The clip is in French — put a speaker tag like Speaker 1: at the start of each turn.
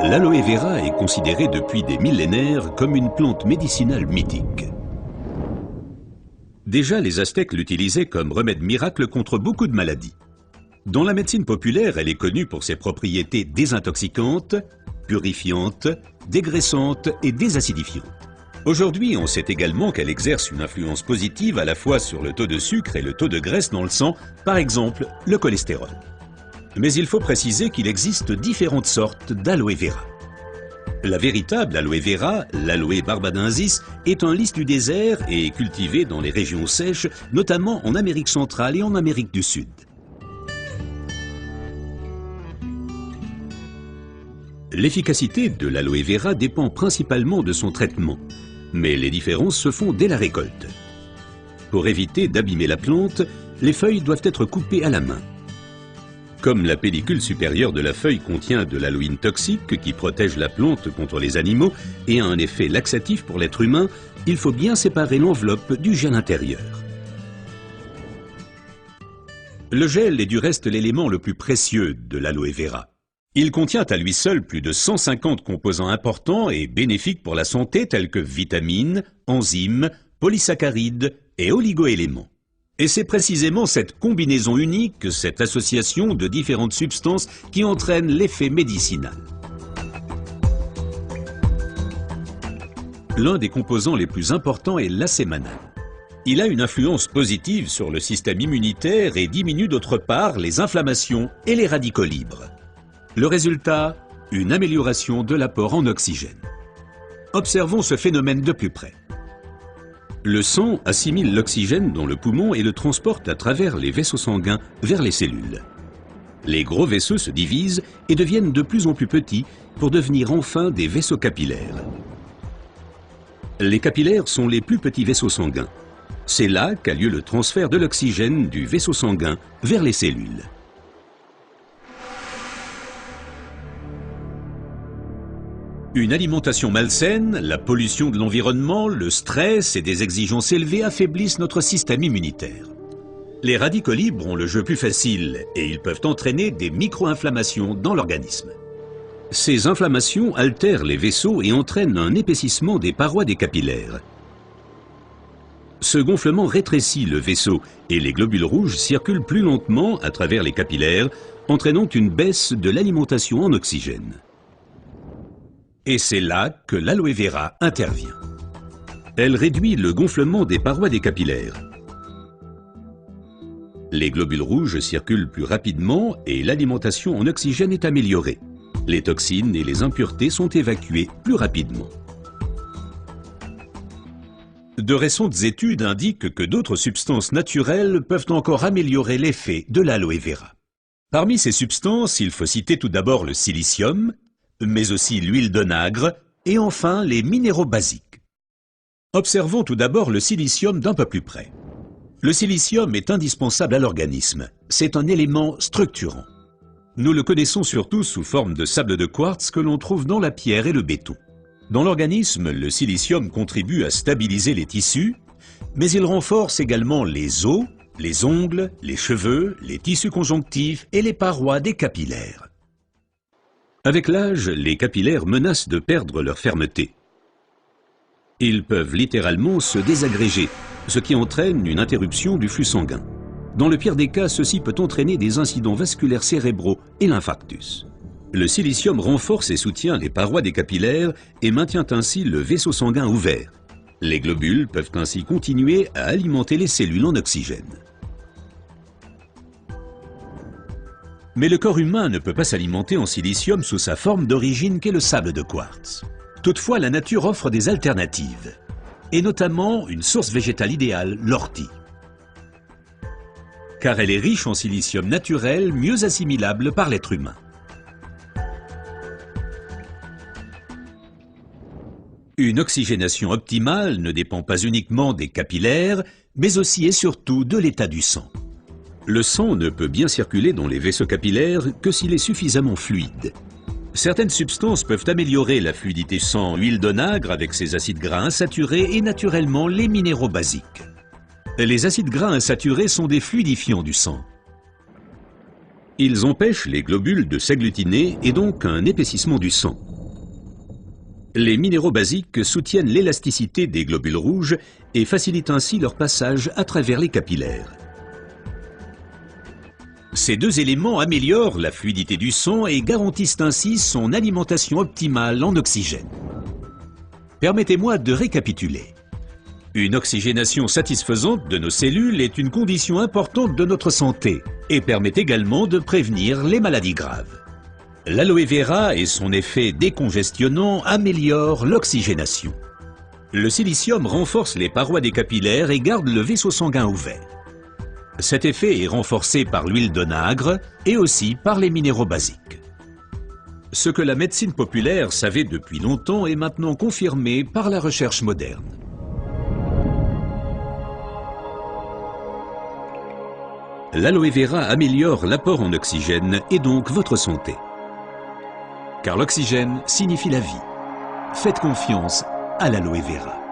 Speaker 1: L'aloe vera est considérée depuis des millénaires comme une plante médicinale mythique. Déjà, les Aztèques l'utilisaient comme remède miracle contre beaucoup de maladies. Dans la médecine populaire, elle est connue pour ses propriétés désintoxicantes, purifiantes, dégraissantes et désacidifiantes. Aujourd'hui, on sait également qu'elle exerce une influence positive à la fois sur le taux de sucre et le taux de graisse dans le sang, par exemple le cholestérol. Mais il faut préciser qu'il existe différentes sortes d'aloe vera. La véritable aloe vera, l'aloe barbadensis, est un lys du désert et est cultivé dans les régions sèches, notamment en Amérique centrale et en Amérique du Sud. L'efficacité de l'aloe vera dépend principalement de son traitement, mais les différences se font dès la récolte. Pour éviter d'abîmer la plante, les feuilles doivent être coupées à la main. Comme la pellicule supérieure de la feuille contient de l'aloïne toxique qui protège la plante contre les animaux et a un effet laxatif pour l'être humain, il faut bien séparer l'enveloppe du gel intérieur. Le gel est du reste l'élément le plus précieux de l'aloe vera. Il contient à lui seul plus de 150 composants importants et bénéfiques pour la santé tels que vitamines, enzymes, polysaccharides et oligoéléments. Et c'est précisément cette combinaison unique, cette association de différentes substances qui entraîne l'effet médicinal. L'un des composants les plus importants est l'acémanal. Il a une influence positive sur le système immunitaire et diminue d'autre part les inflammations et les radicaux libres. Le résultat, une amélioration de l'apport en oxygène. Observons ce phénomène de plus près. Le sang assimile l'oxygène dans le poumon et le transporte à travers les vaisseaux sanguins vers les cellules. Les gros vaisseaux se divisent et deviennent de plus en plus petits pour devenir enfin des vaisseaux capillaires. Les capillaires sont les plus petits vaisseaux sanguins. C'est là qu'a lieu le transfert de l'oxygène du vaisseau sanguin vers les cellules. Une alimentation malsaine, la pollution de l'environnement, le stress et des exigences élevées affaiblissent notre système immunitaire. Les radicaux libres ont le jeu plus facile et ils peuvent entraîner des micro-inflammations dans l'organisme. Ces inflammations altèrent les vaisseaux et entraînent un épaississement des parois des capillaires. Ce gonflement rétrécit le vaisseau et les globules rouges circulent plus lentement à travers les capillaires, entraînant une baisse de l'alimentation en oxygène. Et c'est là que l'aloe vera intervient. Elle réduit le gonflement des parois des capillaires. Les globules rouges circulent plus rapidement et l'alimentation en oxygène est améliorée. Les toxines et les impuretés sont évacuées plus rapidement. De récentes études indiquent que d'autres substances naturelles peuvent encore améliorer l'effet de l'aloe vera. Parmi ces substances, il faut citer tout d'abord le silicium, mais aussi l'huile d'onagre et enfin les minéraux basiques. Observons tout d'abord le silicium d'un peu plus près. Le silicium est indispensable à l'organisme. C'est un élément structurant. Nous le connaissons surtout sous forme de sable de quartz que l'on trouve dans la pierre et le béton. Dans l'organisme, le silicium contribue à stabiliser les tissus, mais il renforce également les os, les ongles, les cheveux, les tissus conjonctifs et les parois des capillaires. Avec l'âge, les capillaires menacent de perdre leur fermeté. Ils peuvent littéralement se désagréger, ce qui entraîne une interruption du flux sanguin. Dans le pire des cas, ceci peut entraîner des incidents vasculaires cérébraux et l'infarctus. Le silicium renforce et soutient les parois des capillaires et maintient ainsi le vaisseau sanguin ouvert. Les globules peuvent ainsi continuer à alimenter les cellules en oxygène. Mais le corps humain ne peut pas s'alimenter en silicium sous sa forme d'origine qu'est le sable de quartz. Toutefois, la nature offre des alternatives, et notamment une source végétale idéale, l'ortie. Car elle est riche en silicium naturel, mieux assimilable par l'être humain. Une oxygénation optimale ne dépend pas uniquement des capillaires, mais aussi et surtout de l'état du sang. Le sang ne peut bien circuler dans les vaisseaux capillaires que s'il est suffisamment fluide. Certaines substances peuvent améliorer la fluidité sang, huile d'onagre avec ses acides gras insaturés et naturellement les minéraux basiques. Les acides gras insaturés sont des fluidifiants du sang. Ils empêchent les globules de s'agglutiner et donc un épaississement du sang. Les minéraux basiques soutiennent l'élasticité des globules rouges et facilitent ainsi leur passage à travers les capillaires. Ces deux éléments améliorent la fluidité du sang et garantissent ainsi son alimentation optimale en oxygène. Permettez-moi de récapituler. Une oxygénation satisfaisante de nos cellules est une condition importante de notre santé et permet également de prévenir les maladies graves. L'aloe vera et son effet décongestionnant améliorent l'oxygénation. Le silicium renforce les parois des capillaires et garde le vaisseau sanguin ouvert. Cet effet est renforcé par l'huile d'onagre et aussi par les minéraux basiques. Ce que la médecine populaire savait depuis longtemps est maintenant confirmé par la recherche moderne. L'aloe vera améliore l'apport en oxygène et donc votre santé. Car l'oxygène signifie la vie. Faites confiance à l'aloe vera.